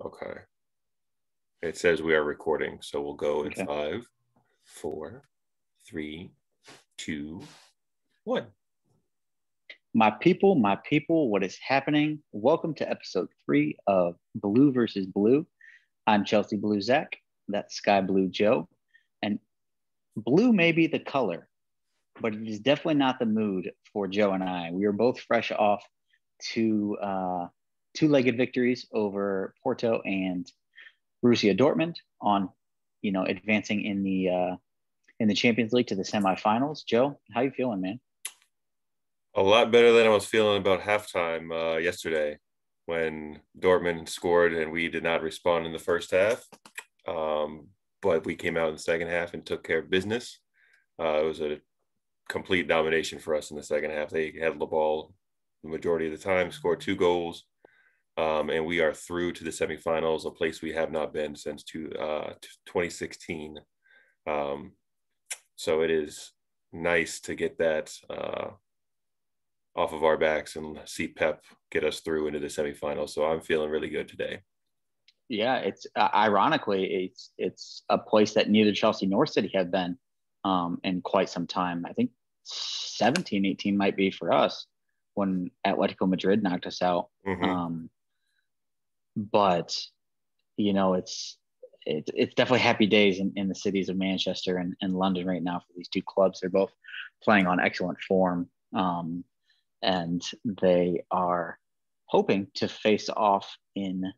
Okay. It says we are recording, so we'll go in Okay. 5, 4, 3, 2, 1. My people, what is happening? Welcome to episode 3 of Blue versus Blue. I'm Chelsea Blue Zac. That's Sky Blue Joe. And blue may be the color, but it is definitely not the mood for Joe and I. We are both fresh off two-legged victories over Porto and Borussia Dortmund on, advancing in the Champions League to the semifinals. Joe, how you feeling, man? A lot better than I was feeling about halftime yesterday when Dortmund scored and we did not respond in the first half. But we came out in the second half and took care of business. It was a complete domination for us in the second half. They had the ball the majority of the time, scored 2 goals, and we are through to the semifinals, a place we have not been since 2016. So it is nice to get that off of our backs and see Pep get us through into the semifinals. So I'm feeling really good today. Yeah, it's ironically it's a place that neither Chelsea nor City have been in quite some time. I think 17, 18 might be for us when Atletico Madrid knocked us out. Mm-hmm. But it's definitely happy days in the cities of Manchester and London right now for these two clubs. They're both playing on excellent form. And they are hoping to face off in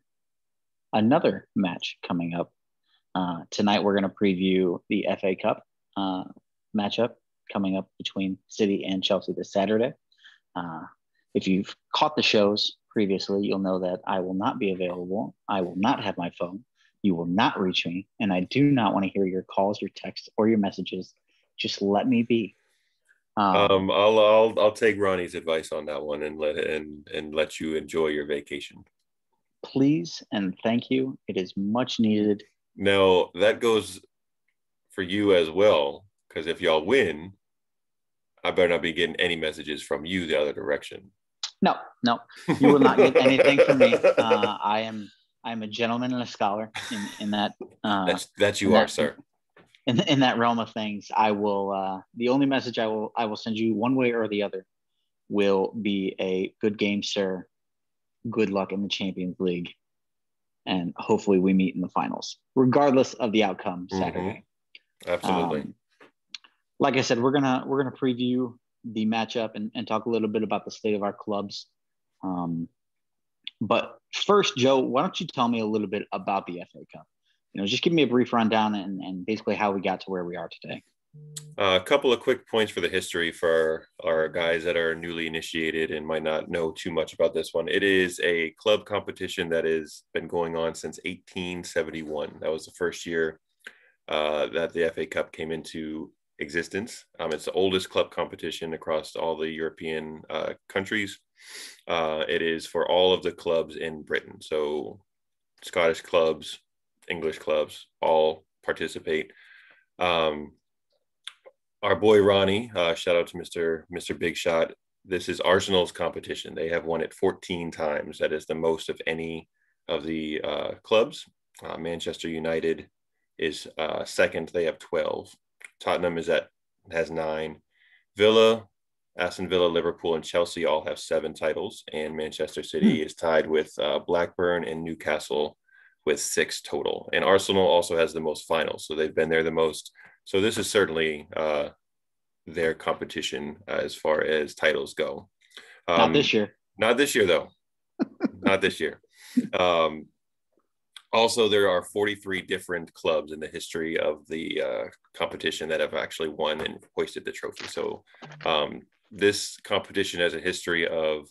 another match coming up. Tonight, we're going to preview the FA Cup matchup coming up between City and Chelsea this Saturday. If you've caught the shows previously, you'll know that I will not be available. I will not have my phone. You will not reach me. And I do not want to hear your calls, your texts, or your messages. Just let me be. I'll take Ronnie's advice on that one and let you enjoy your vacation. Please and thank you. It is much needed. Now that goes for you as well, because if y'all win, I better not be getting any messages from you the other direction. No, you will not get anything from me. I'm a gentleman and a scholar in that. That you are, sir. In that realm of things, I will. The only message I will send you one way or the other will be a good game, sir. Good luck in the Champions League, and hopefully we meet in the finals, regardless of the outcome Saturday. Mm-hmm. Absolutely. Like I said, we're gonna preview the matchup and talk a little bit about the state of our clubs. But first, Joe, why don't you tell me a little bit about the FA Cup? Just give me a brief rundown and basically how we got to where we are today. A couple of quick points for the history for our guys that are newly initiated and might not know too much about this one. It is a club competition that has been going on since 1871. That was the first year that the FA Cup came into existence. It's the oldest club competition across all the European countries. It is for all of the clubs in Britain. So Scottish clubs, English clubs, all participate. Our boy Ronnie, shout out to Mr. Big Shot. This is Arsenal's competition. They have won it 14 times. That is the most of any of the clubs. Manchester United is second. They have 12. Tottenham has 9. Villa, Aston Villa, Liverpool, and Chelsea all have 7 titles, and Manchester City is tied with Blackburn and Newcastle with 6 total. And Arsenal also has the most finals, so they've been there the most. So this is certainly their competition as far as titles go. Not this year. Not this year, though. Not this year. Also, there are 43 different clubs in the history of the competition that have actually won and hoisted the trophy. So this competition has a history of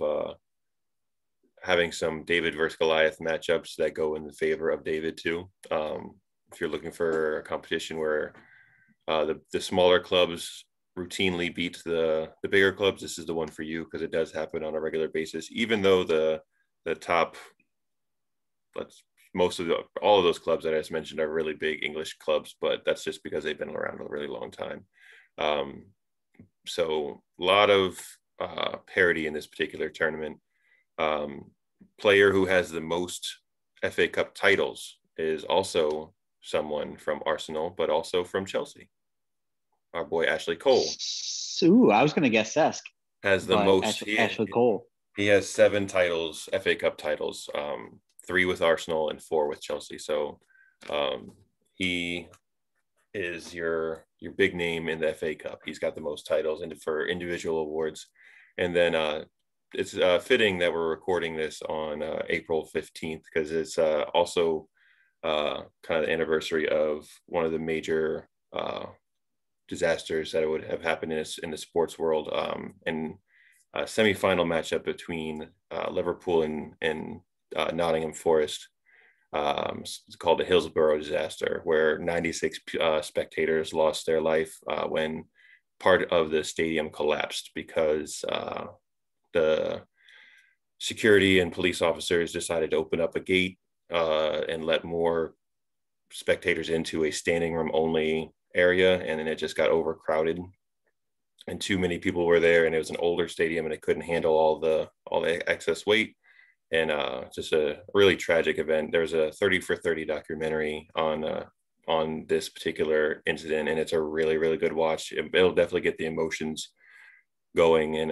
having some David versus Goliath matchups that go in the favor of David, too. If you're looking for a competition where the smaller clubs routinely beat the bigger clubs, this is the one for you, because it does happen on a regular basis, even though the top, all of those clubs that I just mentioned are really big English clubs, but that's just because they've been around a really long time. So a lot of parity in this particular tournament. Player who has the most FA Cup titles is also someone from Arsenal, but also from Chelsea. Our boy Ashley Cole Ooh, I was going to guess Cesc, has the but most. Ashley Cole. He has 7 titles, FA Cup titles, 3 with Arsenal and 4 with Chelsea. So he is your big name in the FA Cup. He's got the most titles and for individual awards. And then it's fitting that we're recording this on April 15th because it's also kind of the anniversary of one of the major disasters that would have happened in the sports world. And a semi-final matchup between Liverpool and Nottingham Forest. It's called the Hillsborough disaster, where 96 spectators lost their life when part of the stadium collapsed because the security and police officers decided to open up a gate and let more spectators into a standing room only area, and then it just got overcrowded and too many people were there, and it was an older stadium and it couldn't handle all the excess weight. And just a really tragic event. There's a 30 for 30 documentary on this particular incident, and it's a really, really good watch. It'll definitely get the emotions going. And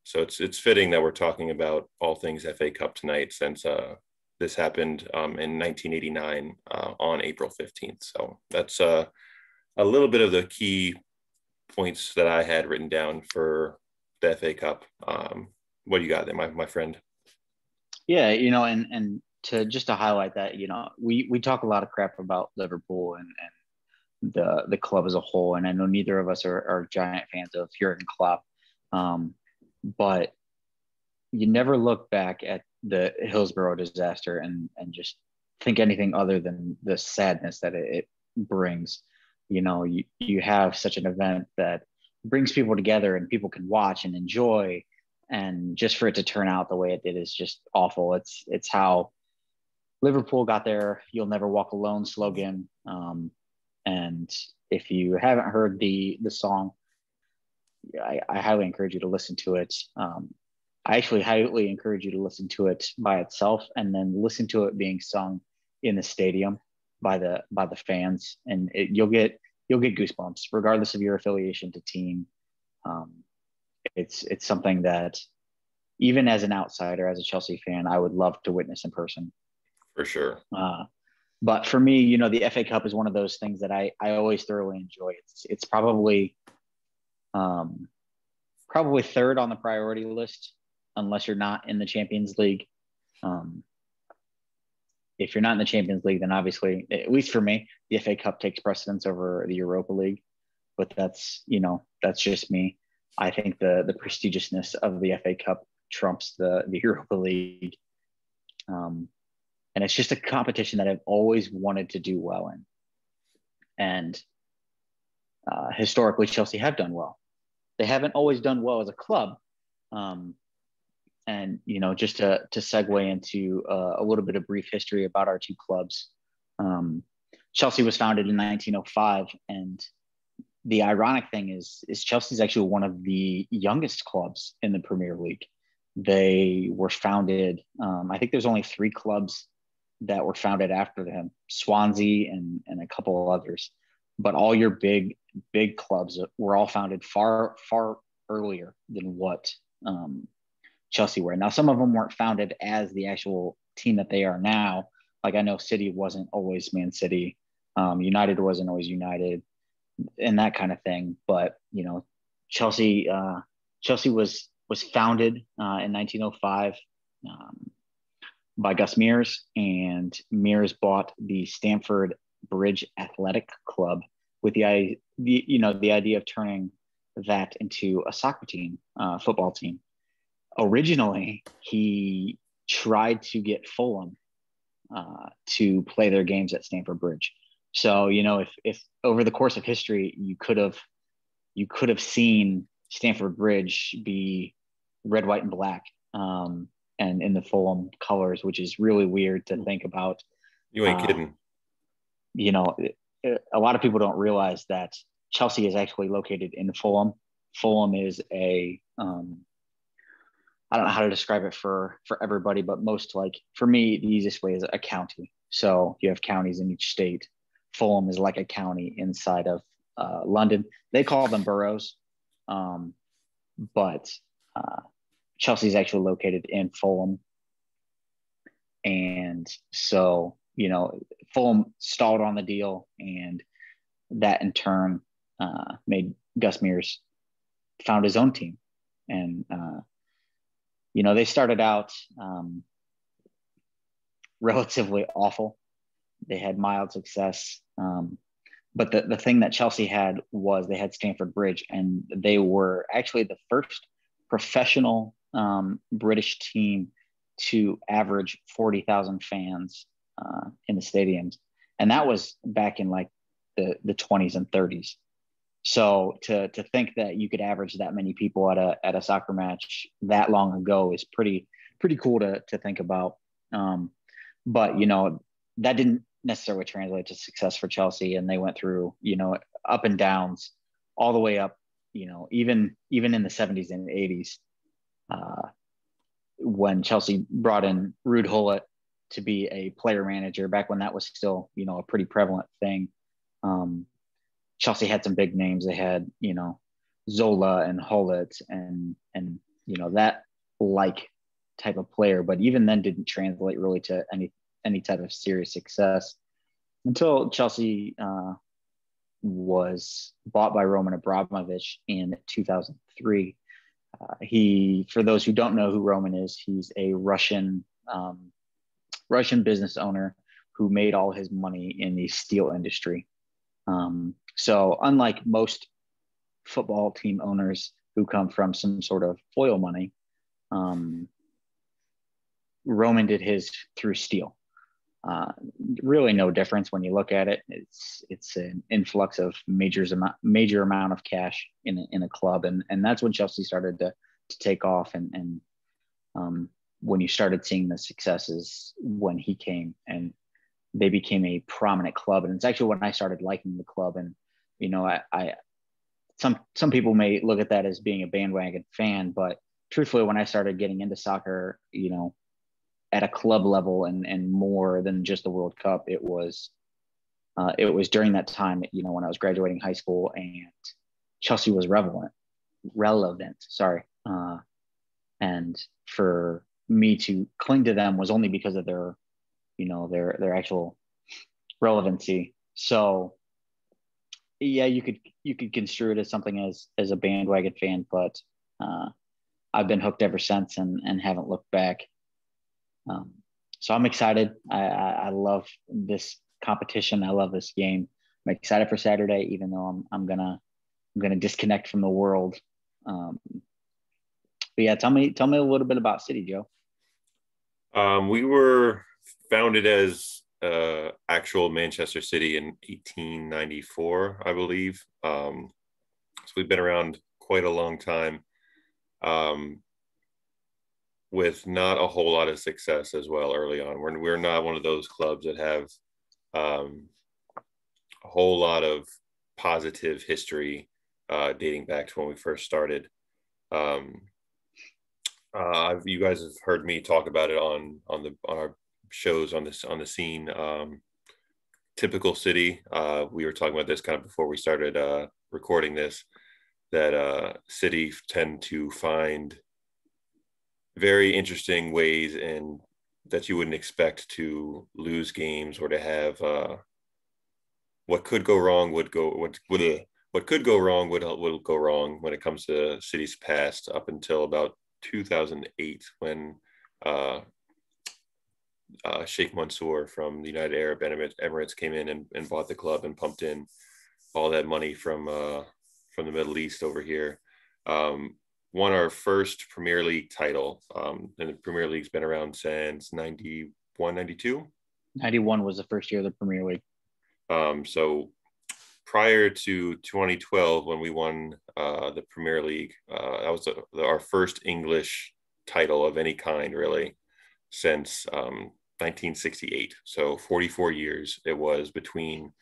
so it's fitting that we're talking about all things FA Cup tonight, since this happened in 1989 on April 15th. So that's a little bit of the key points that I had written down for the FA Cup. What do you got there, my friend? Yeah, and to highlight that, we talk a lot of crap about Liverpool and the club as a whole, and I know neither of us are giant fans of Jurgen Klopp, but you never look back at the Hillsborough disaster and just think anything other than the sadness that it brings. You have such an event that brings people together and people can watch and enjoy, and just for it to turn out the way it did is just awful. It's how Liverpool got their "You'll never walk alone" slogan. And if you haven't heard the song, I highly encourage you to listen to it. I actually highly encourage you to listen to it by itself, and then listen to it being sung in the stadium by the fans, and you'll get goosebumps regardless of your affiliation to team. It's something that even as an outsider, as a Chelsea fan, I would love to witness in person. For sure. But for me, the FA Cup is one of those things that I always thoroughly enjoy. It's probably third on the priority list, unless you're not in the Champions League. If you're not in the Champions League, then obviously, at least for me, the FA Cup takes precedence over the Europa League. But that's just me. I think the prestigiousness of the FA Cup trumps the Europa League. And it's just a competition that I've always wanted to do well in. And historically, Chelsea have done well. They haven't always done well as a club. And, just to segue into a little bit of brief history about our two clubs. Chelsea was founded in 1905, and the ironic thing is Chelsea's actually one of the youngest clubs in the Premier League. They were founded, I think there's only 3 clubs that were founded after them, Swansea and a couple of others. But all your big clubs were all founded far, far earlier than what Chelsea were. Now, some of them weren't founded as the actual team that they are now. Like, I know City wasn't always Man City. United wasn't always United, and that kind of thing. But, Chelsea was founded in 1905 by Gus Mears, and Mears bought the Stamford Bridge Athletic Club with the idea of turning that into a soccer team, football team. Originally, he tried to get Fulham to play their games at Stamford Bridge. So, if over the course of history, you could have seen Stamford Bridge be red, white, and black, and in the Fulham colors, which is really weird to think about. You ain't kidding. A lot of people don't realize that Chelsea is actually located in Fulham. Fulham is I don't know how to describe it for everybody, but most, like for me, the easiest way is a county. So you have counties in each state. Fulham is like a county inside of London. They call them boroughs, but uh, Chelsea is actually located in Fulham, and so Fulham stalled on the deal, and that in turn made Gus Mears found his own team, and they started out relatively awful. They had mild success. But the thing that Chelsea had was they had Stamford Bridge, and they were actually the first professional British team to average 40,000 fans in the stadiums. And that was back in like the 20s and 30s. So to think that you could average that many people at a soccer match that long ago is pretty cool to think about. But that didn't necessarily translate to success for Chelsea, and they went through up and downs all the way up. Even in the 70s and 80s, when Chelsea brought in Ruud Gullit to be a player manager, back when that was still a pretty prevalent thing. Chelsea had some big names. They had, Zola and Hullet and that like type of player, but even then didn't translate really to any type of serious success until Chelsea was bought by Roman Abramovich in 2003. For those who don't know who Roman is, he's a Russian business owner who made all his money in the steel industry. So unlike most football team owners who come from some sort of oil money, Roman did his through steel. Really no difference when you look at it. It's an influx of major amount of cash in a club, and that's when Chelsea started to take off, and when you started seeing the successes when he came, and they became a prominent club. And it's actually when I started liking the club. And I some people may look at that as being a bandwagon fan, but truthfully, when I started getting into soccer, at a club level and more than just the World Cup, it was during that time, when I was graduating high school, and Chelsea was relevant. Sorry. And for me to cling to them was only because of their actual relevancy. So yeah, you could construe it as something as a bandwagon fan, but I've been hooked ever since and haven't looked back. So I'm excited. I love this competition. I love this game. I'm excited for Saturday, even though I'm gonna disconnect from the world. But yeah, tell me a little bit about City, Joe. We were founded as actual Manchester City in 1894, I believe. So we've been around quite a long time, with not a whole lot of success as well early on. We're not one of those clubs that have a whole lot of positive history dating back to when we first started. You guys have heard me talk about it on our shows on the scene. Typical City. We were talking about this kind of before we started recording this. That City tend to find very interesting ways and that you wouldn't expect to lose games or to have what could go wrong would go what could go wrong will go wrong when it comes to City's past up until about 2008 when Sheikh Mansour from the United Arab Emirates came in and bought the club and pumped in all that money from the Middle East over here. Won our first Premier League title. And the Premier League's been around since 91, 92. 91 was the first year of the Premier League. So prior to 2012, when we won the Premier League, that was our first English title of any kind, really, since 1968. So 44 years it was between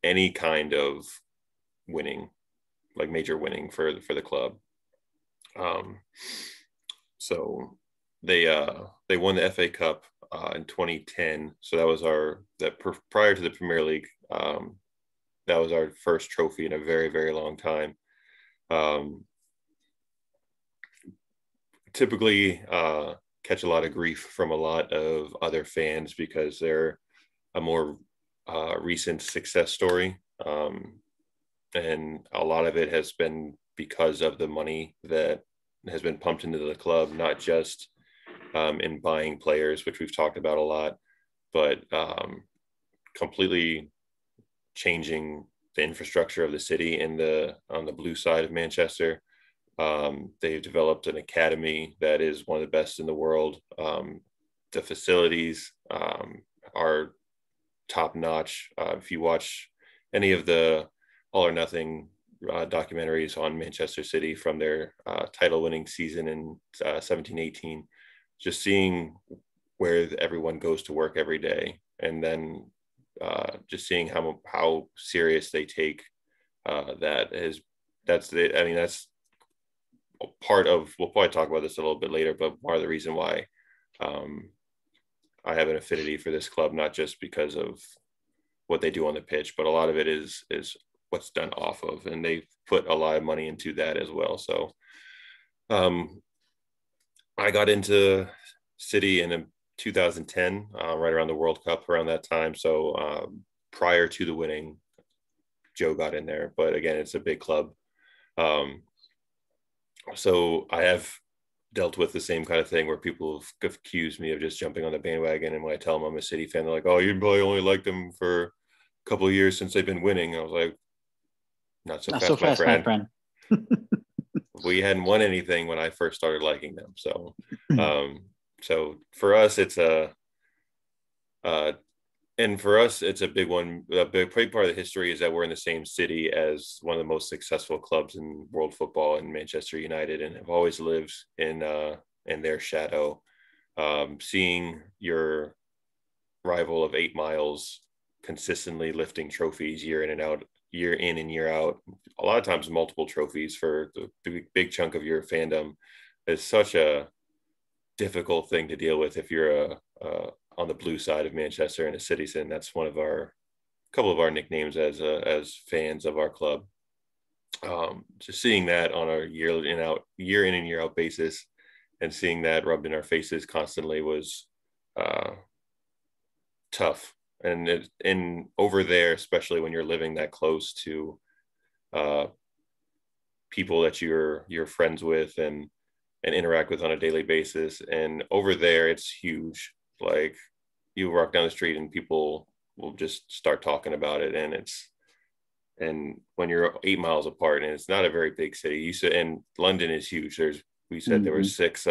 any kind of winning, like major winning for the club. So they won the FA Cup in 2010. So that was prior to the Premier League. That was our first trophy in a very, very long time. Um, Typically catch a lot of grief from a lot of other fans because they're a more recent success story. And a lot of it has been because of the money that has been pumped into the club, not just in buying players, which we've talked about a lot, but completely changing the infrastructure of the city on the blue side of Manchester. They've developed an academy that is one of the best in the world. The facilities are top notch. If you watch any of the All or Nothing documentaries on Manchester City from their title winning season in 17-18, just seeing where everyone goes to work every day, and then just seeing how serious they take that's part of, we'll probably talk about this a little bit later, but part of the reason why I have an affinity for this club, not just because of what they do on the pitch, but a lot of it is what's done off of, and they put a lot of money into that as well. So I got into City in 2010, right around the World Cup, around that time. So prior to the winning, Joe got in there, but again, it's a big club. So I have dealt with the same kind of thing where people have accused me of just jumping on the bandwagon. And when I tell them I'm a City fan, they're like, "Oh, you probably only liked them for a couple of years since they've been winning." I was like, "Not so Not so fast, my fast, my friend. friend. We hadn't won anything when I first started liking them." So, so for us, it's uh, and for us, it's a big one. A big part of the history is that we're in the same city as one of the most successful clubs in world football, in Manchester United, and have always lived in their shadow. Seeing your rival of 8 miles consistently lifting trophies year in and out, year in and year out, a lot of times multiple trophies for the big chunk of your fandom, is such a difficult thing to deal with if you're on the blue side of Manchester and a citizen. That's one of our couple of our nicknames as fans of our club. Just seeing that on a year in and year out basis, and seeing that rubbed in our faces constantly was tough. And over there, especially when you're living that close to uh, people that you're friends with and interact with on a daily basis. And over there, it's huge. Like, you walk down the street and people will just start talking about it. And when you're 8 miles apart, and it's not a very big city, and London is huge. We said there were 6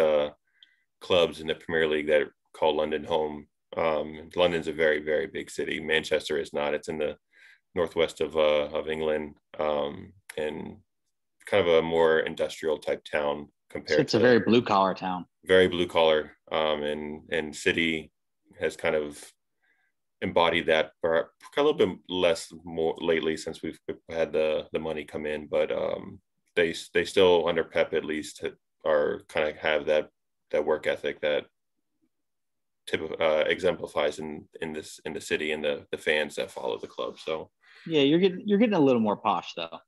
clubs in the Premier League that call London home. London's a very, very big city. Manchester is not. It's in the northwest of England, and kind of a more industrial type town So compared it's a to very blue collar town. very blue collar. And City has kind of embodied that for a little bit less more lately since we've had the money come in, but they still, under Pep at least, are kind of have that work ethic that exemplifies in the city and the fans that follow the club. So Yeah, you're getting a little more posh though.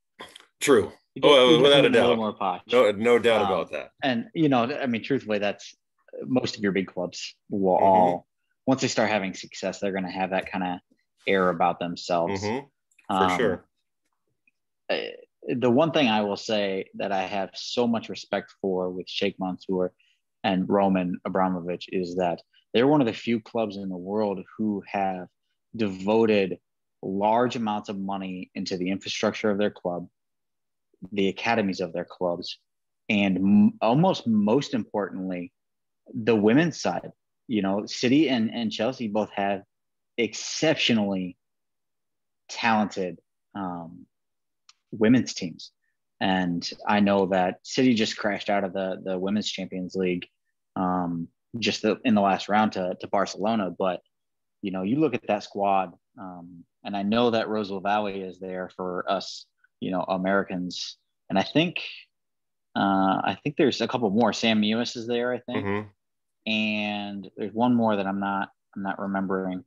true. You're Without a getting a little doubt. more posh. No doubt about that. And I mean, truthfully, that's most of your big clubs will all, once they start having success, they're going to have that kind of air about themselves. For sure. The one thing I will say that I have so much respect for with Sheikh Mansour and Roman Abramovich is that they're one of the few clubs in the world who have devoted large amounts of money into the infrastructure of their club, the academies of their clubs, and almost most importantly, the women's side. City and Chelsea both have exceptionally talented women's teams. And I know that City just crashed out of the Women's Champions League just in the last round to Barcelona. But, you look at that squad, and I know that Rose Lavalley is there for us, Americans. And I think I think there's a couple more. Sam Mewis is there, I think, Mm-hmm. and there's one more that I'm not remembering.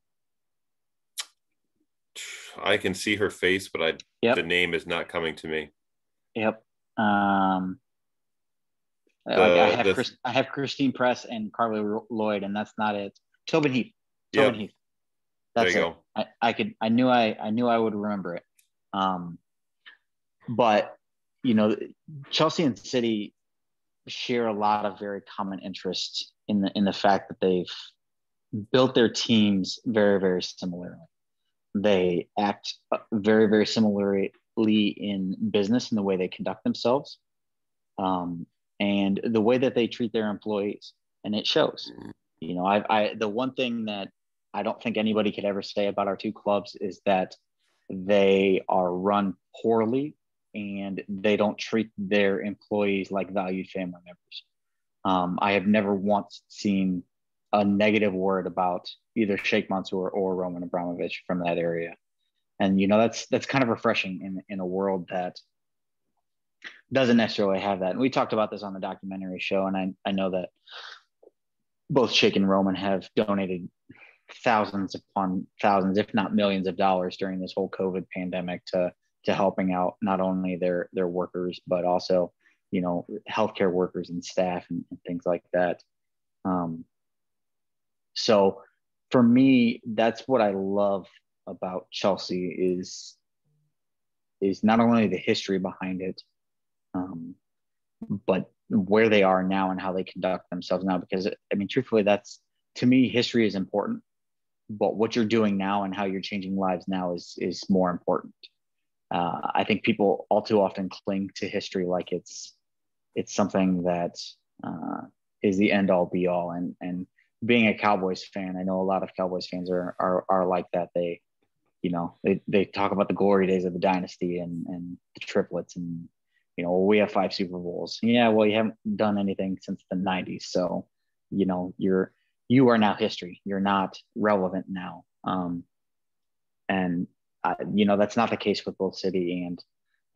I can see her face, but the Yep, name is not coming to me. yep. Um, like The the I have Christine Press and Carly Lloyd, and that's not it. Tobin Heath, Tobin Yep, Heath. there That's you it. go. I knew I would remember it. Um, but you know, Chelsea and City share a lot of very common interests in the fact that they've built their teams very, very similarly. They act very, very similarly in business in the way they conduct themselves, um, and the way that they treat their employees, and it shows. The one thing that I don't think anybody could ever say about our two clubs is that they are run poorly and they don't treat their employees like valued family members. I have never once seen a negative word about either Sheikh Mansour or Roman Abramovich from that area. And that's kind of refreshing in a world that doesn't necessarily have that. And we talked about this on the documentary show, and I know that both Sheikh and Roman have donated thousands upon thousands, if not millions of dollars during this whole COVID pandemic to helping out not only their workers, but also, healthcare workers and staff and things like that. Um, so for me, that's what I love about Chelsea is not only the history behind it, um, but where they are now and how they conduct themselves now. Because I mean, truthfully, that's to me, history is important, but what you're doing now and how you're changing lives now is more important. I think people all too often cling to history like it's something that uh, is the end all be all. And being a Cowboys fan, I know a lot of Cowboys fans are like that. They talk about the glory days of the dynasty and the triplets and we have 5 Super Bowls. Yeah, well, you haven't done anything since the '90s, so you are now history. You're not relevant now. And that's not the case with both City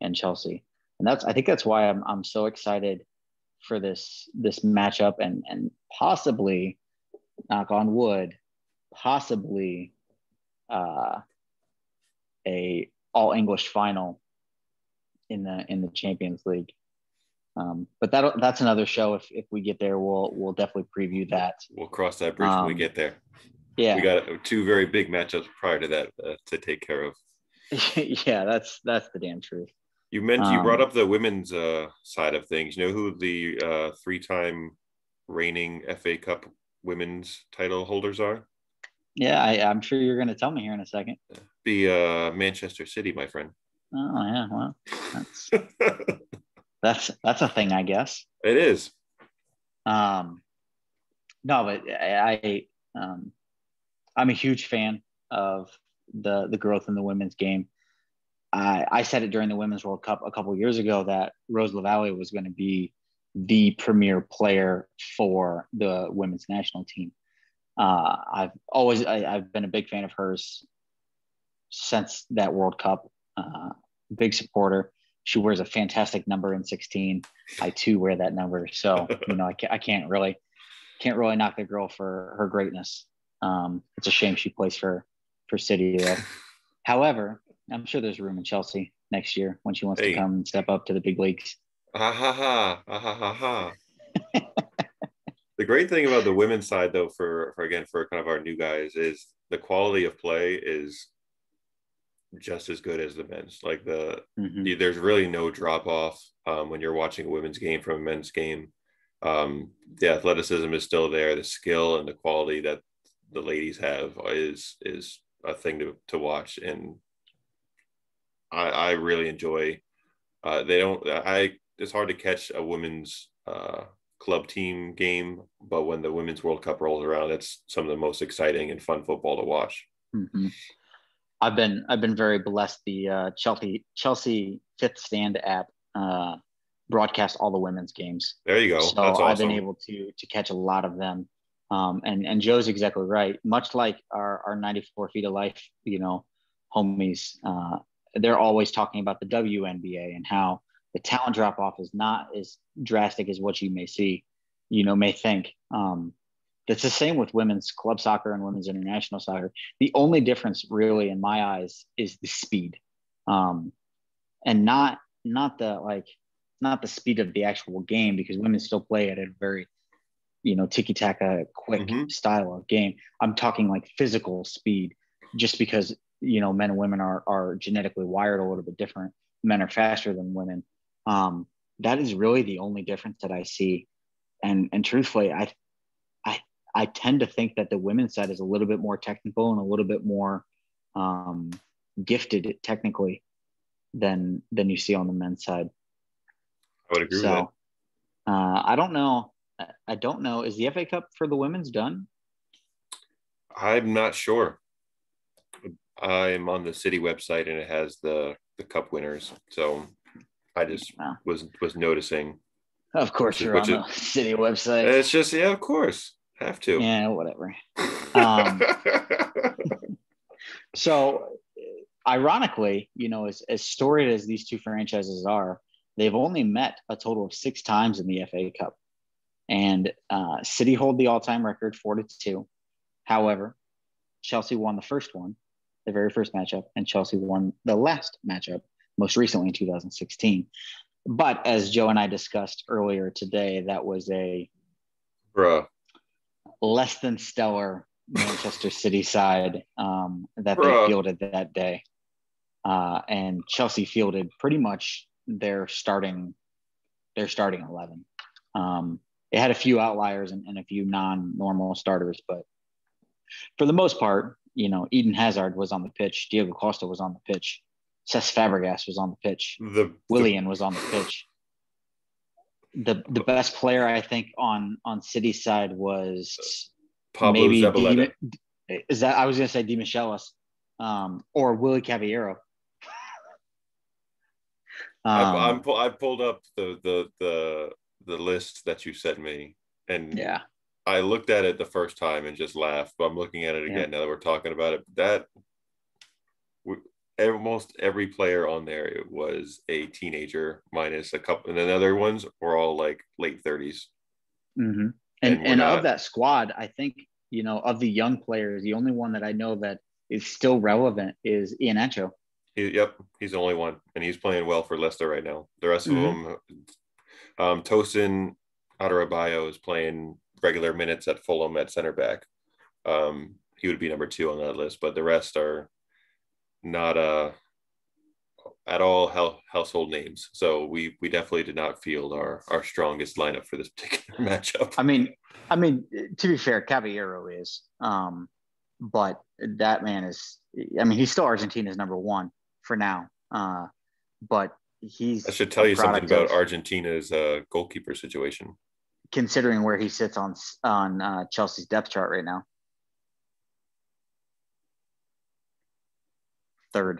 and Chelsea. And I think that's why I'm so excited for this matchup and possibly, knock on wood, possibly uh, a all English final in the Champions League. But that's another show. If we get there, we'll definitely preview that. We'll cross that bridge when we get there. We Yeah, got two very big matchups prior to that to take care of. yeah, that's the damn truth. You brought Um, up the women's side of things. You know who the three-time reigning FA Cup women's title holders are? yeah, I'm sure you're going to tell me here in a second. The Manchester City, my friend. Oh yeah, well, that's that's a thing, I guess. It is. Um, no, but I'm a huge fan of the growth in the women's game. I said it during the Women's World Cup a couple of years ago that Rose Lavalley was going to be the premier player for the women's national team. I've been a big fan of hers since that World Cup. Big supporter. She wears a fantastic number in 16. I too wear that number, so I can't really knock the girl for her greatness. It's a shame she plays for City though. However, I'm sure there's room in Chelsea next year when she wants to Hey, come and step up to the big leagues. ha ha ha, ha ha ha ha. The great thing about the women's side, though, for kind of our new guys, is the quality of play is just as good as the men's. Like Mm-hmm. there's really no drop off when you're watching a women's game from a men's game. The athleticism is still there. The skill and the quality that the ladies have is a thing to watch, and I really enjoy. They don't. I It's hard to catch a women's club team game, but when the Women's World Cup rolls around, it's some of the most exciting and fun football to watch. Mm-hmm. I've been very blessed. The Chelsea Fifth Stand app broadcasts all the women's games, There you go. so That's I've been awesome. able to catch a lot of them. And Joe's exactly right. Much like our 94 feet of life, homies, they're always talking about the WNBA and how the talent drop off is not as drastic as what you may see, may think. It's the same with women's club soccer and women's international soccer. The only difference, really, in my eyes, is the speed, and not the speed of the actual game, because women still play at a very, tiki-taka, quick style of game. I'm talking like physical speed, just because men and women are genetically wired a little bit different. Men are faster than women. That is really the only difference that I see, and truthfully, I tend to think that the women's side is a little bit more technical and a little bit more gifted technically than you see on the men's side. I would agree with that. I don't know. I don't know. Is the FA Cup for the women's done? I'm not sure. I'm on the City website and it has the cup winners. So I just was noticing. Of course, you're on the City website. It's just, yeah, of course. Have to. Yeah, whatever. So, ironically, as storied as these two franchises are, they've only met a total of 6 times in the FA Cup. And City hold the all-time record, 4-2. However, Chelsea won the first one, the very first matchup, and Chelsea won the last matchup, most recently in 2016. But as Joe and I discussed earlier today, that was a less than stellar Manchester City side that they fielded that day. And Chelsea fielded pretty much their starting 11. It had a few outliers and a few non-normal starters, but for the most part, Eden Hazard was on the pitch, Diego Costa was on the pitch, Cesc Fabregas was on the pitch, Willian was on the pitch. The best player, I think, on City's side was Pablo maybe Zabaleta. I was going to say Di Michelis, or Willy Caballero. I pulled up the list that you sent me, and yeah, I looked at it the first time and just laughed. But I'm looking at it again now that we're talking about it. Almost every player on there was a teenager, minus a couple, and then the other ones were all like late 30s. Mm-hmm. And of that squad, I think, of the young players, the only one that I know that is still relevant is Iheanacho. He's the only one, and he's playing well for Leicester right now. The rest of them, Tosin Adarabioyo is playing regular minutes at Fulham at center back. He would be number 2 on that list, but the rest are not at all household names. So we definitely did not field our strongest lineup for this particular matchup. I mean, to be fair, Caballero is, but that man is. He's still Argentina's number 1 for now. But I should tell you something about Argentina's goalkeeper situation. Considering where he sits on Chelsea's depth chart right now. 3rd.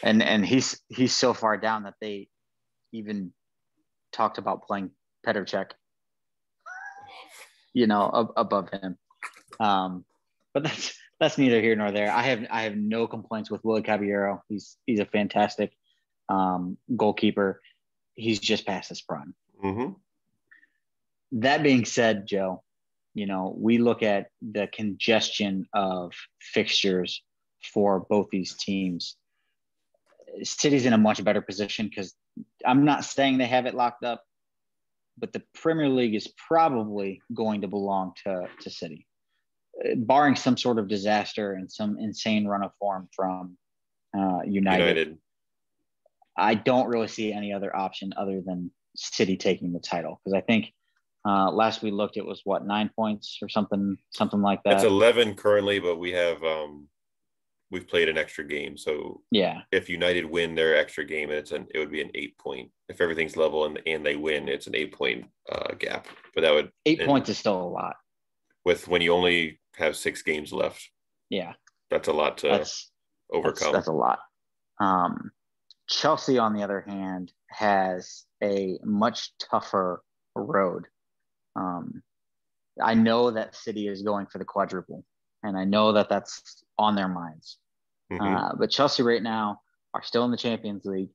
And he's so far down that they even talked about playing Petr Cech, above him. But that's neither here nor there. I have no complaints with Willy Caballero. He's a fantastic goalkeeper. He's just past his prime. Mm-hmm. That being said, Joe, we look at the congestion of fixtures for both these teams. City's in a much better position because I'm not saying they have it locked up, but the Premier League is probably going to belong to City, barring some sort of disaster and some insane run of form from United. I don't really see any other option other than City taking the title, because I think last we looked, it was 9 points or something like that. It's 11 currently, but we have we've played an extra game. So yeah, if United win their extra game, it would be an 8-point. If everything's level and they win, it's an 8-point gap. But that would 8 points is still a lot. With when you only have 6 games left. Yeah, that's a lot to overcome. That's a lot. Chelsea, on the other hand, has a much tougher road. I know that City is going for the quadruple, and I know that that's on their minds. Mm-hmm. But Chelsea right now are still in the Champions League.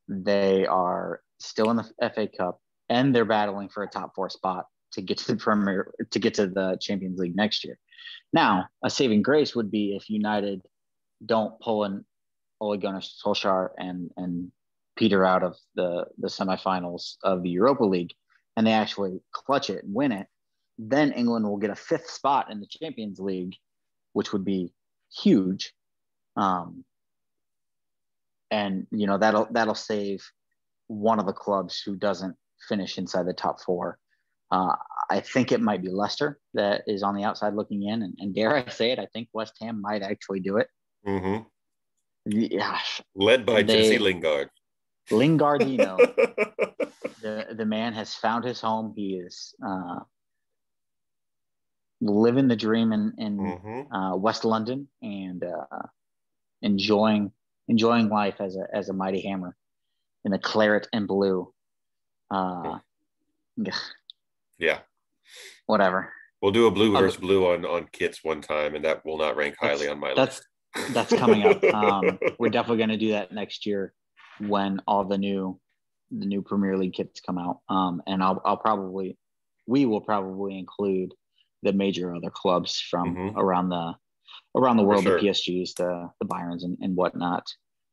They are still in the FA Cup, and they're battling for a top four spot to get to the Champions League next year. Now, a saving grace would be if United don't pull an Ole Gunnar Solskjaer and peter out of the semifinals of the Europa League, and they actually clutch it and win it. Then England will get a fifth spot in the Champions League, which would be huge. And that'll save one of the clubs who doesn't finish inside the top four. I think it might be Leicester that is on the outside looking in, and dare I say it, I think West Ham might actually do it. Mm-hmm. Yeah, led by Jesse Lingard. Lingardino, the man has found his home. He is living the dream in West London and enjoying life as a mighty hammer in the claret and blue. Yeah. Whatever. We'll do a blue versus blue on kits one time, and that will not rank highly on my list. That's coming up. We're definitely going to do that next year when all the new Premier League kits come out. And we will probably include the major other clubs from around the world, sure. The PSGs, the Bayerns and whatnot.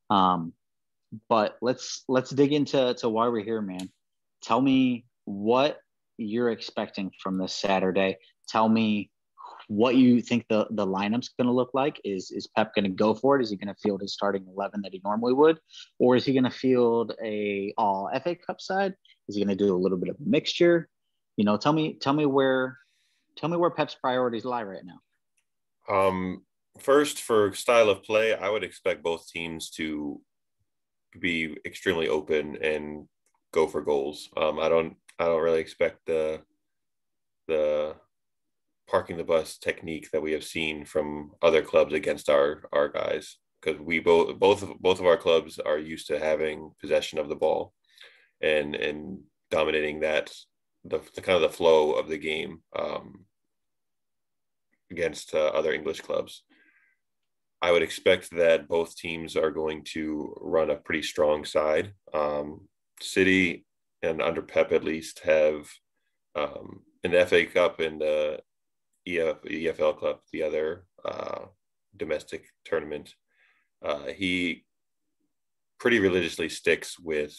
But let's dig into why we're here, man. Tell me what you're expecting from this Saturday. Tell me what you think the lineup's going to look like. Is Pep going to go for it? Is he going to field his starting 11 that he normally would? Or is he going to field a all FA Cup side? Is he going to do a little bit of a mixture? Tell me where Pep's priorities lie right now. First, for style of play, I would expect both teams to be extremely open and go for goals. I don't really expect the parking the bus technique that we have seen from other clubs against our guys, because we both of our clubs are used to having possession of the ball and dominating that the kind of the flow of the game against other English clubs. I would expect that both teams are going to run a pretty strong side. City, and under Pep at least, have in the FA Cup and the EFL Cup, the other domestic tournament, he pretty religiously sticks with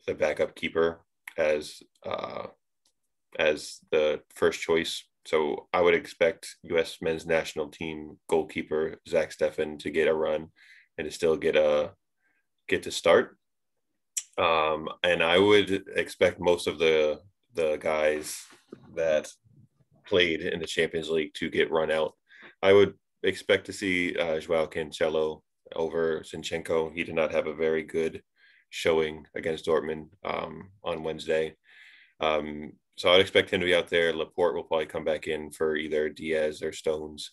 the backup keeper as the first choice. So I would expect U.S. men's national team goalkeeper Zach Steffen to get a run and to still get to start. And I would expect most of the guys that played in the Champions League to get run out. I would expect to see Joao Cancelo over Zinchenko. He did not have a very good showing against Dortmund on Wednesday. So I'd expect him to be out there. Laporte will probably come back in for either Diaz or Stones.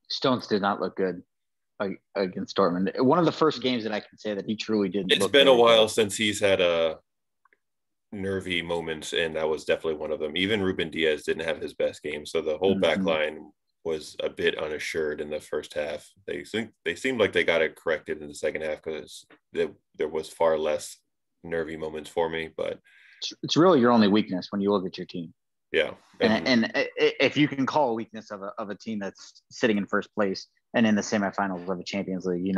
Stones did not look good against Dortmund. One of the first games that I can say that he truly didn't. It's been a while since he's had a nervy moments, and that was definitely one of them. Even Ruben Diaz didn't have his best game, so the whole back line was a bit unassured in the first half. They seemed like they got it corrected in the second half because there was far less nervy moments for me, but it's really your only weakness when you look at your team. Yeah. And if you can call a weakness of a team that's sitting in first place and in the semifinals of a Champions League,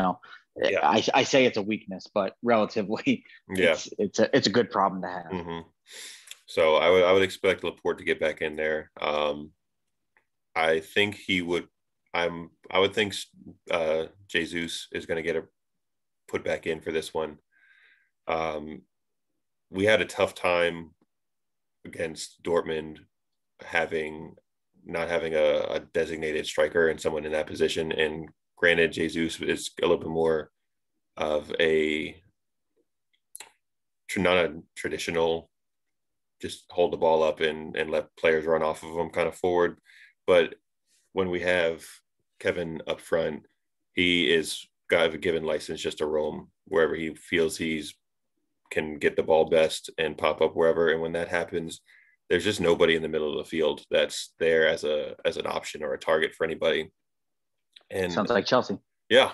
I say it's a weakness, but relatively, it's a good problem to have. Mm-hmm. So I would expect Laporte to get back in there. I think he would. I would think Jesus is going to get put back in for this one. We had a tough time against Dortmund not having a designated striker and someone in that position. And granted, Jesus is a little bit more of not a traditional just hold the ball up and let players run off of them kind of forward. But when we have Kevin up front, he is given license just to roam wherever he feels can get the ball best and pop up wherever. And when that happens, there's just nobody in the middle of the field that's there as an option or a target for anybody. And sounds like Chelsea. Yeah.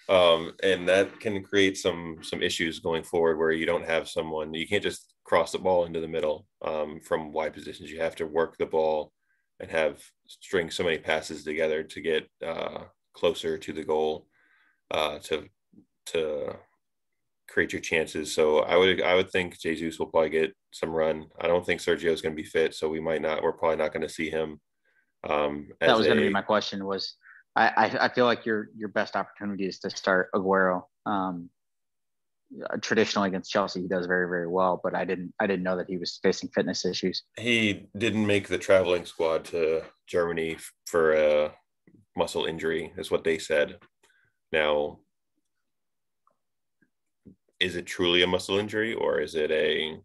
And that can create some issues going forward where you don't have someone, you can't just cross the ball into the middle from wide positions. You have to work the ball and have string so many passes together to get closer to the goal to create your chances. So I would think Jesus will probably get some run. I don't think Sergio is going to be fit, so we're probably not going to see him That as was going to be a my question. Was I feel like your best opportunity is to start Aguero. Traditionally against Chelsea, he does very, very well, but I didn't know that he was facing fitness issues. he didn't make the traveling squad to Germany for a muscle injury, is what they said. Now, is it truly a muscle injury, or is it a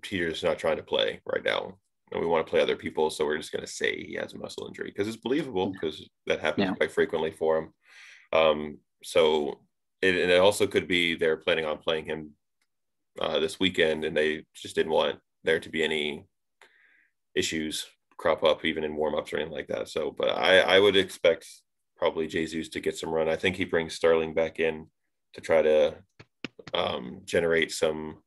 he's just not trying to play right now? And we want to play other people, so we're just going to say he has a muscle injury because it's believable because that happens Yeah. quite frequently for him. So it also could be they're planning on playing him this weekend, and they just didn't want there to be any issues crop up even in warm-ups or anything like that. So, but I would expect probably Jesus to get some run. I think he brings Sterling back in to try to generate some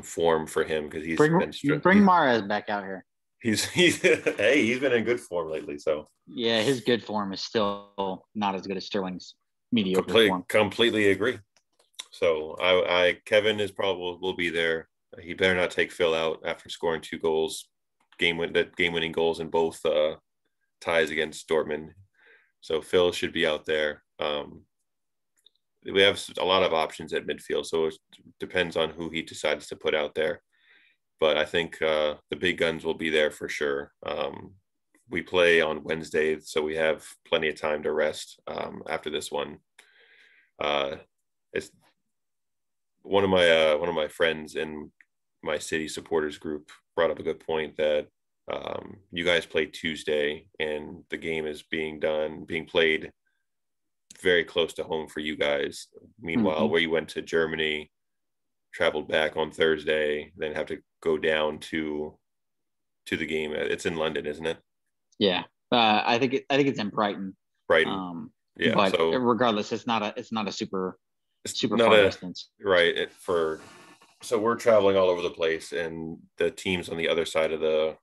form for him because he's Bring been bring Mahrez back out here. he's hey, he's been in good form lately. So Yeah, his good form is still not as good as Sterling's mediocre form. completely agree. So I Kevin is probably will be there. He better not take Phil out after scoring two goals, game winning goals in both ties against Dortmund. So Phil should be out there. We have a lot of options at midfield, so it depends on who he decides to put out there. But I think the big guns will be there for sure. We play on Wednesday, so we have plenty of time to rest after this one. It's one of my friends in my city supporters group brought up a good point that you guys play Tuesday and the game is being played very close to home for you guys. Meanwhile, Mm-hmm. where you went to Germany, traveled back on Thursday, then have to go down to the game. It's in London, isn't it? Yeah, I think it's in Brighton. Brighton. Um, Yeah. but So regardless, it's not a it's super not far a distance. right for. So we're traveling all over the place, and the teams on the other side of the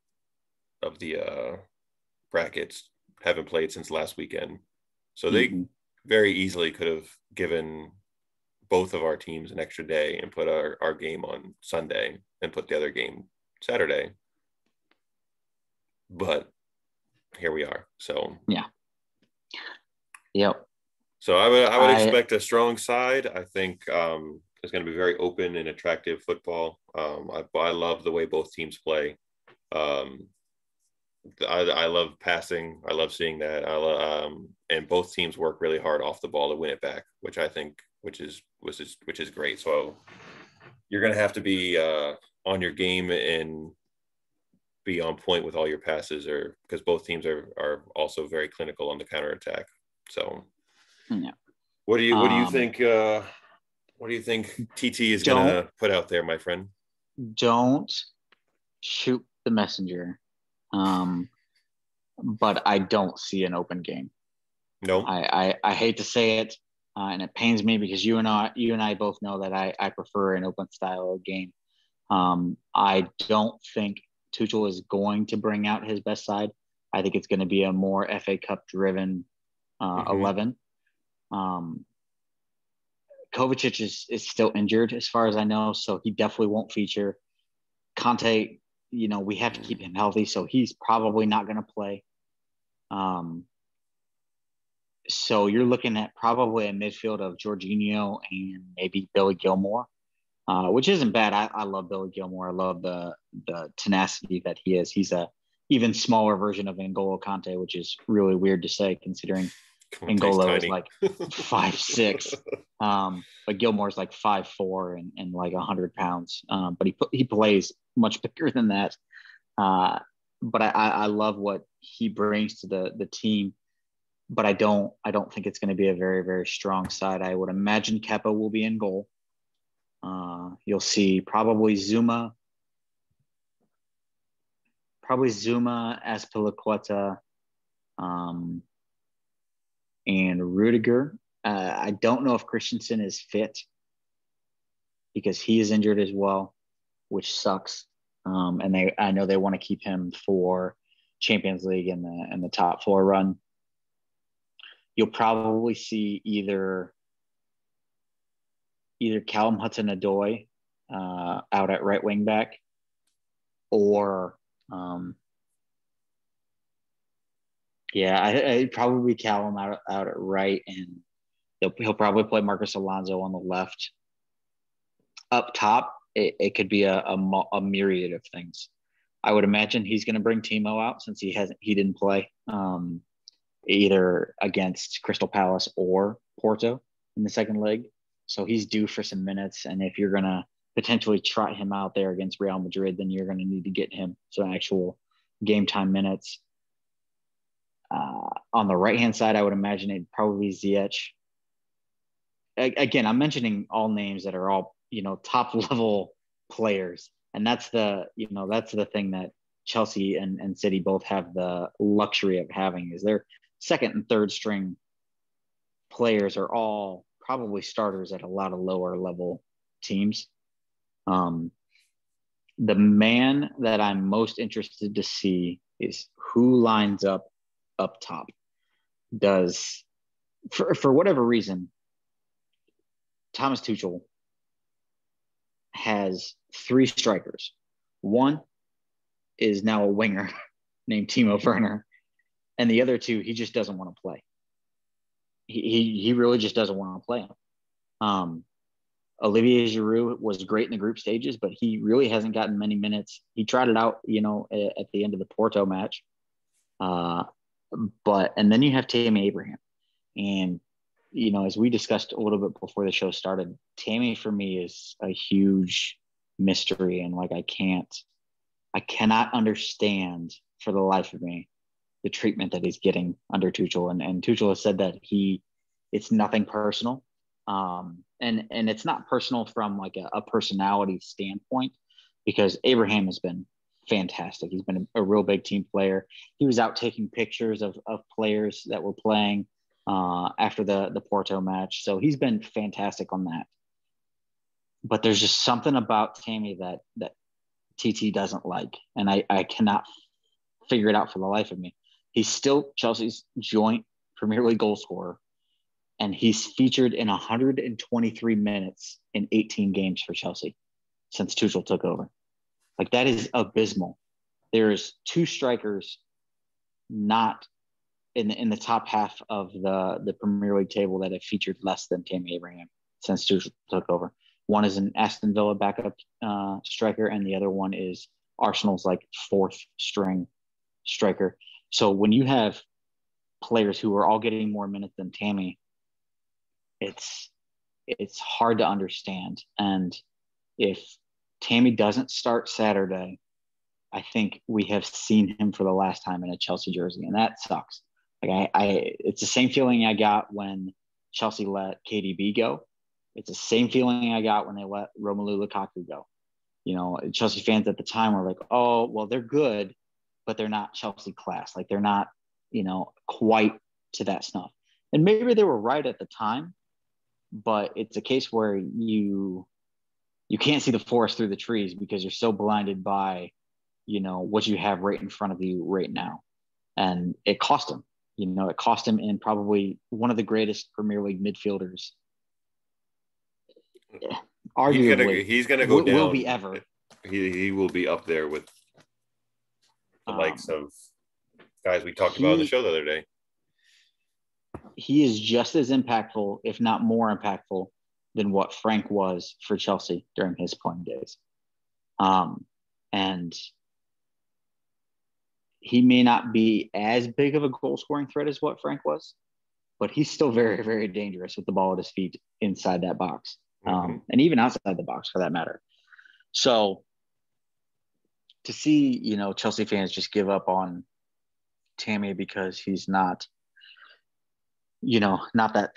brackets haven't played since last weekend. So they Mm-hmm. very easily could have given both of our teams an extra day and put our game on Sunday and put the other game Saturday. But here we are. So Yeah. Yep. so I would I expect a strong side. I think it's going to be very open and attractive football. I love the way both teams play. Um, I love passing. I love seeing that. And both teams work really hard off the ball to win it back, which I think which is great. So you're going to have to be on your game and be on point with all your passes, or because both teams are also very clinical on the counter attack. So yeah. what do you Um, think? What do you think TT is going don't to put out there, my friend? don't shoot the messenger. Um, but I don't see an open game. No. I hate to say it, and it pains me because you and I both know that I prefer an open style of game. I don't think Tuchel is going to bring out his best side. I think it's going to be a more FA Cup driven Mm-hmm. 11. Um, Kovacic is still injured as far as I know, so he definitely won't feature. Conte, we have to keep him healthy, so he's probably not going to play. Um, so you're looking at probably a midfield of Jorginho and maybe Billy Gilmore, which isn't bad. I love Billy Gilmore. I love the tenacity that he is. He's a even smaller version of N'Golo Kante, which is really weird to say considering Conte's N'Golo is tiny. like 5'6", but Gilmore's like 5'4" and like 100 pounds. But he plays much bigger than that. But I love what he brings to the team. But I don't think it's going to be a very, very strong side. I would imagine Kepa will be in goal. You'll see probably Zuma, Azpilicueta, and Rudiger. I don't know if Christensen is fit because he is injured as well, which sucks. And I know they want to keep him for Champions League and the top four run. You'll probably see either Callum Hudson-Odoi out at right wing back, or I'd probably Callum out at right, and he'll probably play Marcus Alonso on the left. Up top, it could be a myriad of things. I would imagine he's going to bring Timo out since he didn't play either against Crystal Palace or Porto in the second leg. So he's due for some minutes. And if you're going to potentially trot him out there against Real Madrid, then you're going to need to get him some actual game time minutes. On the right-hand side, I would imagine it'd probably be Ziyech. Again, I'm mentioning all names that are all, top level players. And that's the thing that Chelsea and City both have the luxury of having, is their second and third string players are all probably starters at a lot of lower level teams. The man that I'm most interested to see is who lines up top. Does, for whatever reason, Thomas Tuchel has three strikers. One is now a winger named Timo Werner, and the other two he just doesn't want to play. He really just doesn't want to play him. Olivier Giroud was great in the group stages, but he really hasn't gotten many minutes. He tried it out, at the end of the Porto match. And then you have Tammy Abraham. And, as we discussed a little bit before the show started, Tammy for me is a huge mystery. And I cannot understand for the life of me the treatment that he's getting under Tuchel. And Tuchel has said that it's nothing personal. And it's not personal from like a personality standpoint, because Abraham has been fantastic. He's been a real big team player. He was out taking pictures of players that were playing after the Porto match. So he's been fantastic on that. But there's just something about Tammy that TT doesn't like. And I cannot figure it out for the life of me. He's still Chelsea's joint Premier League goal scorer. And he's featured in 123 minutes in 18 games for Chelsea since Tuchel took over. Like, that is abysmal. There's two strikers not in the top half of the Premier League table that have featured less than Tammy Abraham since Tuchel took over. One is an Aston Villa backup striker, and the other one is Arsenal's like fourth string striker. So when you have players who are all getting more minutes than Tammy, it's hard to understand. And if Tammy doesn't start Saturday, I think we have seen him for the last time in a Chelsea jersey, and that sucks. Like it's the same feeling I got when Chelsea let KDB go. It's the same feeling I got when they let Romelu Lukaku go. Chelsea fans at the time were like, oh, well, they're good, but they're not Chelsea class. Like, they're not, quite to that snuff. And maybe they were right at the time, but it's a case where you can't see the forest through the trees because you're so blinded by, what you have right in front of you right now. And it cost him. It cost him in probably one of the greatest Premier League midfielders. Arguably, he's gonna go down. Will be ever. He will be up there with the likes of guys we talked about on the show the other day. He is just as impactful, if not more impactful, than what Frank was for Chelsea during his playing days. And he may not be as big of a goal scoring threat as what Frank was, but he's still very, very dangerous with the ball at his feet inside that box. And even outside the box for that matter. So to see, Chelsea fans just give up on Tammy because he's not, not that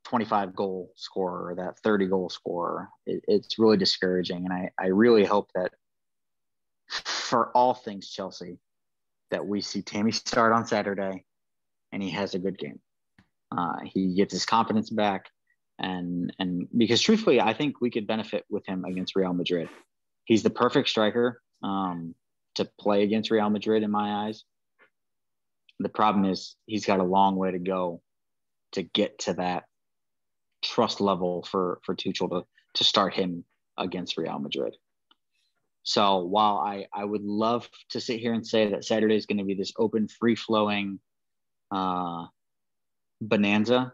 25 goal scorer or that 30 goal scorer, it's really discouraging. And I really hope that for all things Chelsea, that we see Tammy start on Saturday and he has a good game. He gets his confidence back, and because truthfully, I think we could benefit with him against Real Madrid. He's the perfect striker to play against Real Madrid in my eyes. The problem is he's got a long way to go to get to that trust level for Tuchel to start him against Real Madrid. So while I would love to sit here and say that Saturday is going to be this open, free-flowing bonanza,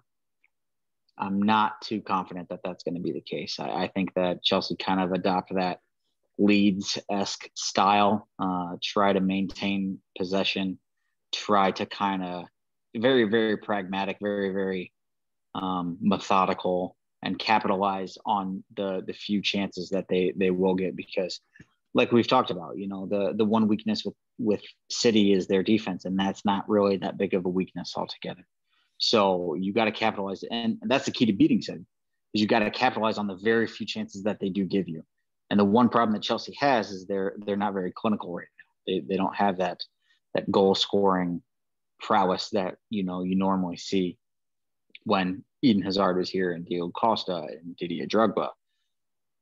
I'm not too confident that that's going to be the case. I think that Chelsea kind of adopt that Leeds-esque style, try to maintain possession, try to kind of very, very pragmatic, very, very methodical, and capitalize on the few chances that they will get, because like we've talked about, the one weakness with City is their defense, and that's not really that big of a weakness altogether. So you got to capitalize, and that's the key to beating City, is you got to capitalize on the very few chances that they do give you. And the one problem that Chelsea has is they're not very clinical right now. They don't have that goal scoring prowess that you normally see when Eden Hazard was here and Diego Costa and Didier Drogba.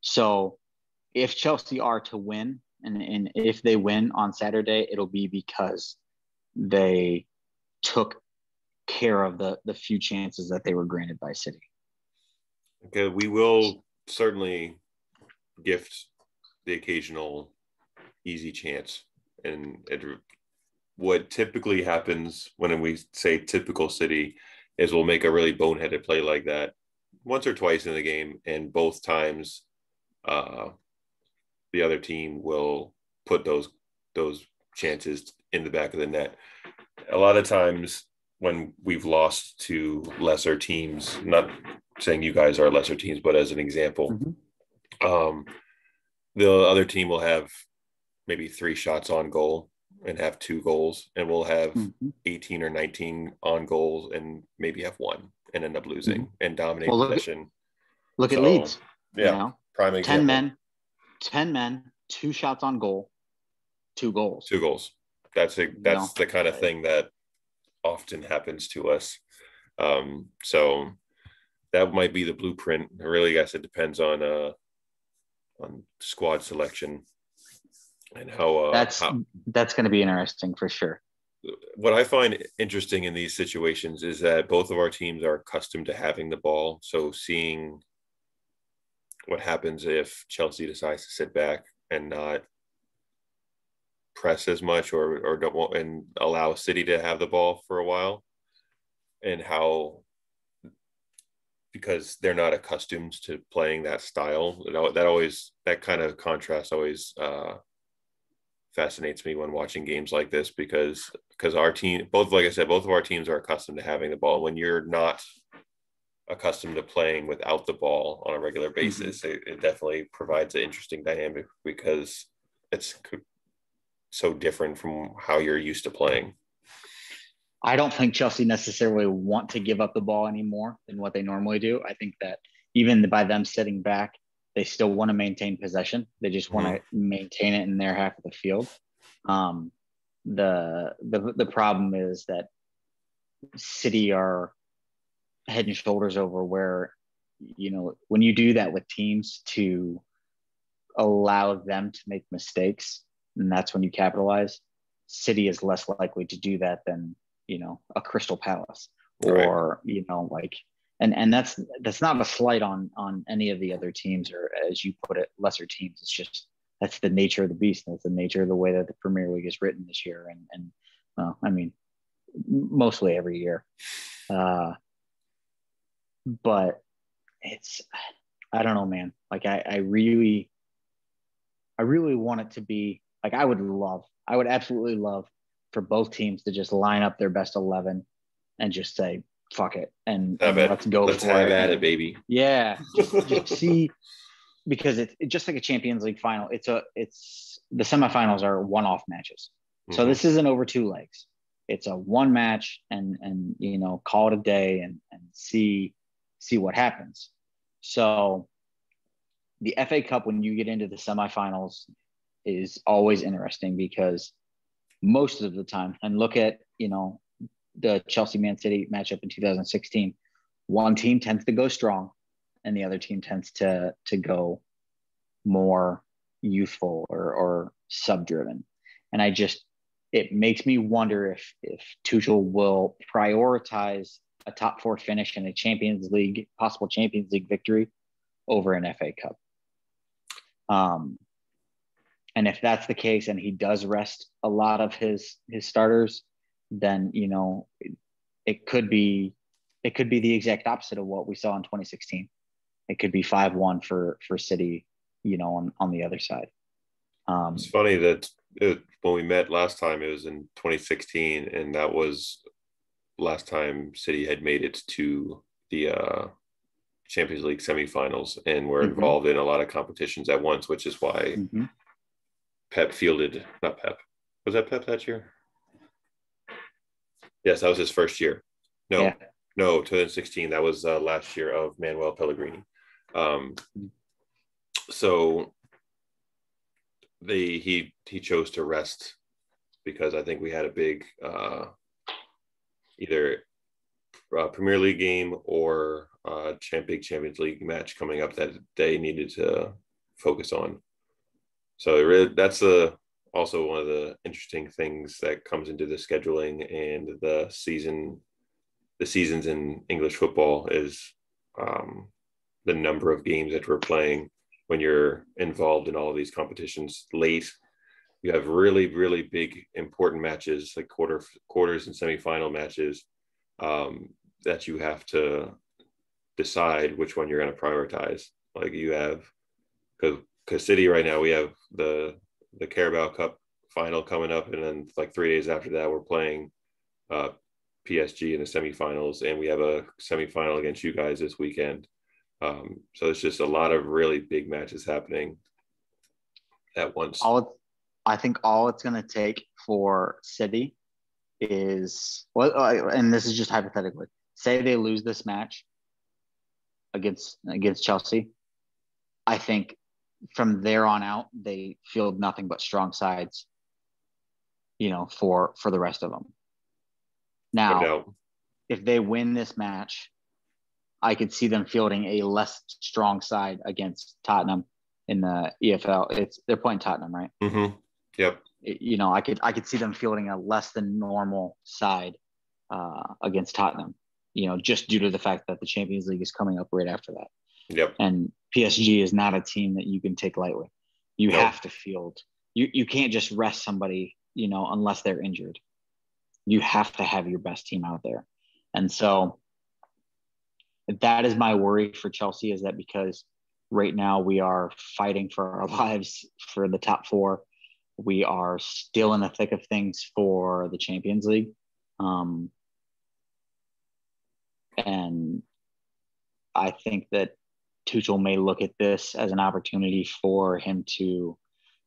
So if Chelsea are to win, and if they win on Saturday, it'll be because they took care of the few chances that they were granted by City. Okay, we will certainly gift the occasional easy chance. And what typically happens when we say typical City is we'll make a really boneheaded play like that once or twice in the game, and both times the other team will put those chances in the back of the net. A lot of times when we've lost to lesser teams, not saying you guys are lesser teams, but as an example, the other team will have maybe 3 shots on goal and have 2 goals, and we'll have 18 or 19 on goals and maybe have 1 and end up losing and dominate possession. Look at Leeds. Yeah, prime example. 10 men, 2 shots on goal, 2 goals. 2 goals. That's the kind of thing that often happens to us. So that might be the blueprint. I really guess it depends on squad selection and how that's going to be interesting for sure. What I find interesting in these situations is that both of our teams are accustomed to having the ball. So seeing what happens if Chelsea decides to sit back and not press as much or don't want and allow City to have the ball for a while, and how, because they're not accustomed to playing that style, that kind of contrast always fascinates me when watching games like this, because our team, like I said, both of our teams are accustomed to having the ball. When you're not accustomed to playing without the ball on a regular basis, it definitely provides an interesting dynamic, because it's so different from how you're used to playing. I don't think Chelsea necessarily want to give up the ball any more than what they normally do. I think that even by them sitting back, they still want to maintain possession. They just want to maintain it in their half of the field. The problem is that City are head and shoulders over where, when you do that with teams to allow them to make mistakes, and that's when you capitalize. City is less likely to do that than, a Crystal Palace or, right. And that's not a slight on any of the other teams, or as you put it, lesser teams. It's just, that's the nature of the beast. That's the nature of the way that the Premier League is written this year. And I mean, mostly every year. But it's, I don't know, man. Like I really want it to be like, I would absolutely love for both teams to just line up their best 11 and just say, fuck it. And let's go. Let's have at it, baby. Yeah. Just see, because it's just like a Champions League final. It's the semifinals are one-off matches. So this isn't over 2 legs. It's a one match and call it a day and see what happens. So the FA Cup, when you get into the semifinals, is always interesting, because most of the time, and look at, the Chelsea Man City matchup in 2016, one team tends to go strong and the other team tends to go more youthful or sub driven. And it makes me wonder if Tuchel will prioritize a top four finish in a possible Champions League victory over an FA Cup. And if that's the case and he does rest a lot of his starters, then, it could be the exact opposite of what we saw in 2016. It could be 5-1 for City, on the other side. It's funny that when we met last time, it was in 2016, and that was last time City had made it to the Champions League semifinals and were involved in a lot of competitions at once, which is why Pep not Pep. Was that Pep that year? Yes, that was his first year. No, 2016. That was last year of Manuel Pellegrini. So he chose to rest because I think we had a big either Premier League game or big Champions League match coming up that they needed to focus on. So that's also one of the interesting things that comes into the scheduling and the seasons in English football is the number of games that we're playing when you're involved in all of these competitions late. You have really, really big, important matches like quarters and semifinal matches that you have to decide which one you're going to prioritize. Like you have, because City right now, we have the Carabao Cup final coming up, and then like 3 days after that, we're playing PSG in the semifinals, and we have a semifinal against you guys this weekend. So it's just a lot of really big matches happening at once. I think all it's going to take for City is, and this is just hypothetically, say they lose this match against Chelsea. I think from there on out, they field nothing but strong sides, for the rest of them. Now, if they win this match, I could see them fielding a less strong side against Tottenham in the EFL. They're playing Tottenham, right? Mm-hmm. Yep. I could see them fielding a less than normal side against Tottenham, just due to the fact that the Champions League is coming up right after that. Yep. And PSG is not a team that you can take lightly. You have to field. You can't just rest somebody, unless they're injured. You have to have your best team out there. And so that is my worry for Chelsea, is that because right now we are fighting for our lives for the top four. We are still in the thick of things for the Champions League. And I think that Tuchel may look at this as an opportunity for him to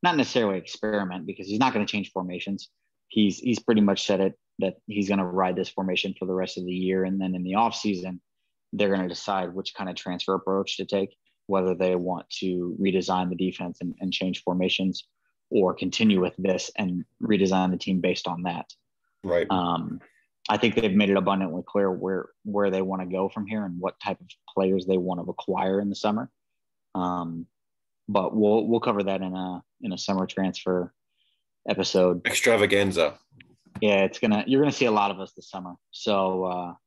not necessarily experiment, because he's not going to change formations. He's pretty much said it that he's going to ride this formation for the rest of the year. And then in the off season, they're going to decide which kind of transfer approach to take, whether they want to redesign the defense and change formations, or continue with this and redesign the team based on that. Right. I think they've made it abundantly clear where they want to go from here and what type of players they want to acquire in the summer. But we'll cover that in a summer transfer episode. Extravaganza. Yeah, you're gonna see a lot of us this summer. So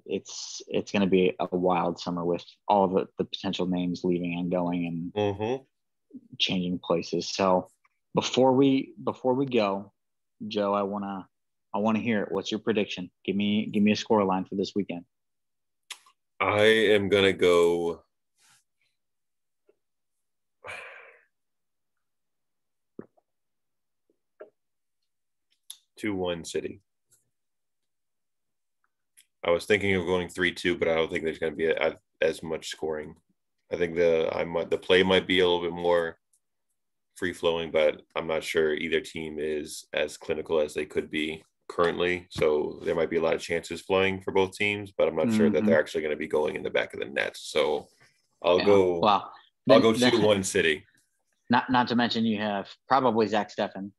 it's gonna be a wild summer with all the potential names leaving and going and changing places. So before we go, Joe, I wanna hear it. What's your prediction? Give me a score line for this weekend. I am gonna go 2-1 City. I was thinking of going 3-2, but I don't think there's going to be as much scoring. I think the play might be a little bit more free flowing, but I'm not sure either team is as clinical as they could be currently. So there might be a lot of chances flying for both teams, but I'm not sure that they're actually going to be going in the back of the net. So I'll go 2-1 City. Not to mention you have probably Zach Steffen,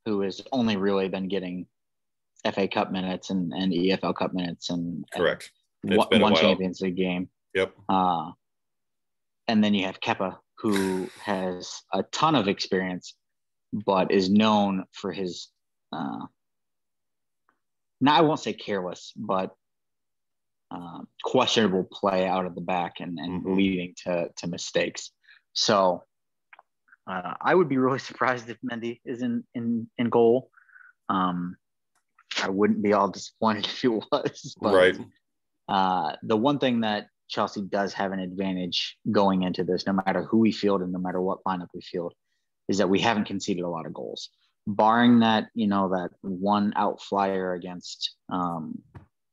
who has only really been getting FA Cup minutes and EFL Cup minutes and Correct. It's been a one while. Champions League game. Yep. And then you have Kepa, who has a ton of experience, but is known for his, now I won't say careless, but questionable play out of the back and leading to mistakes. So I would be really surprised if Mendy is in goal. I wouldn't be all disappointed if he was. But, right. The one thing that Chelsea does have an advantage going into this, no matter who we field and no matter what lineup we field, is that we haven't conceded a lot of goals. Barring that, that one outflyer against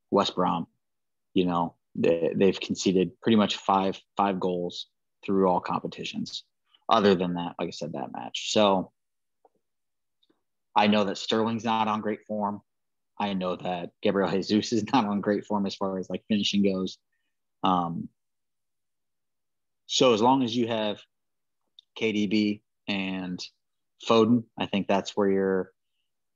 West Brom, they've conceded pretty much five goals through all competitions. Other than that, like I said, that match. So I know that Sterling's not on great form. I know that Gabriel Jesus is not on great form as far as like finishing goes. So as long as you have KDB and Foden, I think that's where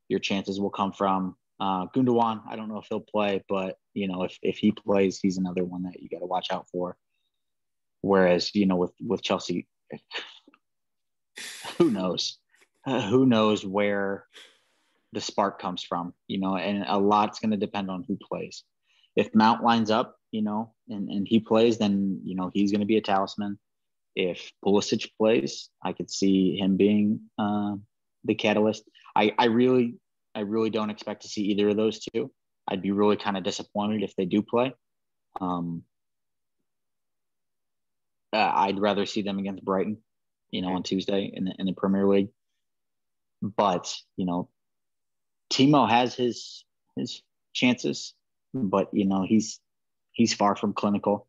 your chances will come from. Gundogan, I don't know if he'll play, but if he plays, he's another one that you got to watch out for. Whereas with Chelsea, who knows? Who knows where the spark comes from? And a lot's going to depend on who plays. If Mount lines up, and he plays, then he's going to be a talisman. If Pulisic plays, I could see him being the catalyst. I really don't expect to see either of those two. I'd be really kind of disappointed if they do play. I'd rather see them against Brighton, on Tuesday in the Premier League. But Timo has his chances, but he's far from clinical.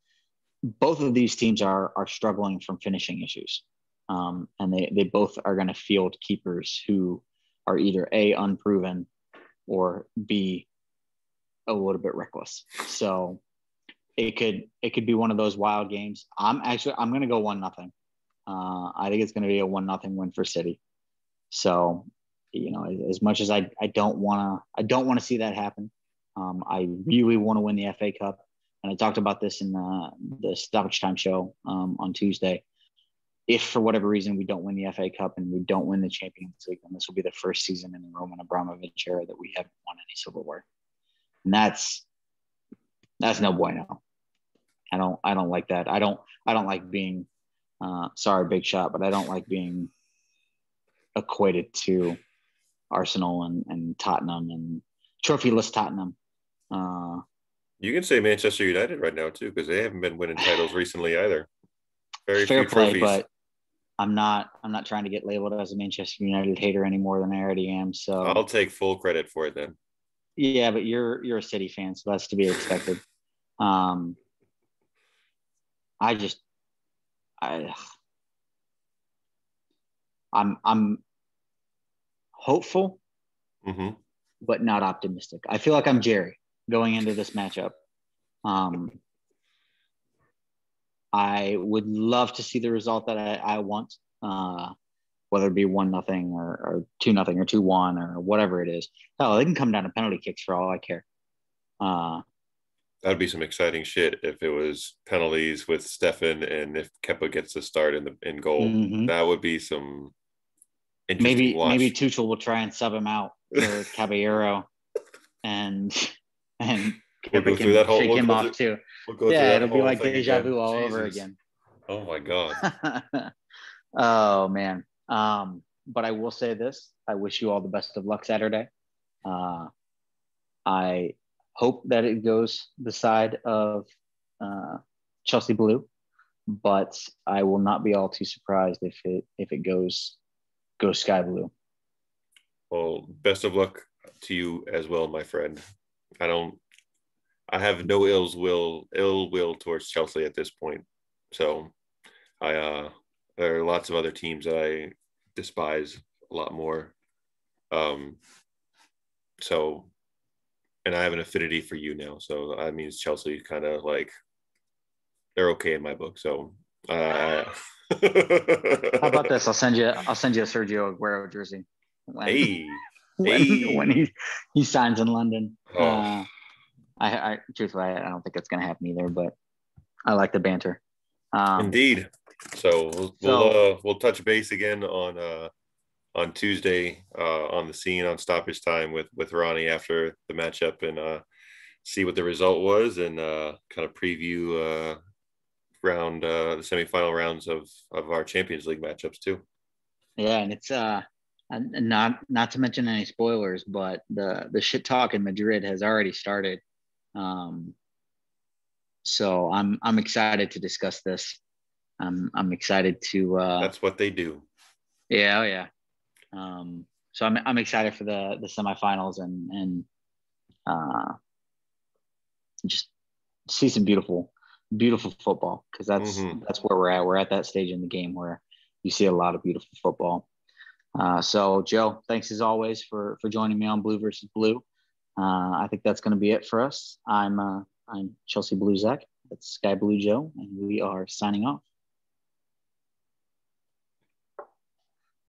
Both of these teams are struggling from finishing issues, and they both are going to field keepers who are either A, unproven, or B, a little bit reckless. So it could be one of those wild games. I'm going to go 1-0. I think it's going to be a 1-0 win for City. So, as much as I don't want to see that happen, I really want to win the FA Cup. And I talked about this in the Stoppage Time show on Tuesday. If for whatever reason we don't win the FA Cup and we don't win the Champions League, then this will be the first season in the Roman Abramovich era that we haven't won any silverware. And that's no bueno. I don't like that. I don't like being sorry, big shot, but I don't like being equated to Arsenal and Tottenham and trophyless Tottenham. You can say Manchester United right now too, because they haven't been winning titles recently either. Very fair few play, trophies. but I'm not trying to get labeled as a Manchester United hater any more than I already am. So I'll take full credit for it then. Yeah, but you're a City fan, so that's to be expected. I'm hopeful, but not optimistic. I feel like I'm Jerry going into this matchup. I would love to see the result that I want, whether it be 1-0 or 2-0 or 2-1 or whatever it is. Hell, they can come down to penalty kicks for all I care. That'd be some exciting shit if it was penalties with Stefan and if Kepa gets the start in goal. That would be some interesting watch. Maybe Tuchel will try and sub him out for Caballero and we'll go through that whole, shake him off too. It'll be like deja vu all over again. Oh my God. Oh man. But I will say this. I wish you all the best of luck Saturday. I hope that it goes the side of Chelsea Blue, but I will not be all too surprised if it goes Sky Blue. Well, best of luck to you as well, my friend. I have no ill will towards Chelsea at this point. So there are lots of other teams that I despise a lot more. And I have an affinity for you now. So that means Chelsea kind of like, they're okay in my book. So how about this? I'll send you a Sergio Aguero jersey. Hey, when Hey. he signs in London. Oh, I truthfully, I don't think it's going to happen either, but I like the banter. Um, indeed. So so we'll touch base again on Tuesday on the scene on stoppage time with Ronnie after the matchup and see what the result was and kind of preview the semifinal rounds of our Champions League matchups too. yeah, and it's and not to mention any spoilers, but the shit talk in Madrid has already started. Um, so I'm excited to discuss this. I'm excited to That's what they do. yeah, oh yeah. So I'm excited for the semifinals and uh, just see some beautiful football because Mm-hmm. that's where we're at. We're at that stage in the game where you see a lot of beautiful football. So Joe, thanks as always for joining me on Blue versus Blue. I think that's going to be it for us. I'm Chelsea Blue Zac. That's Sky Blue Joe, and we are signing off.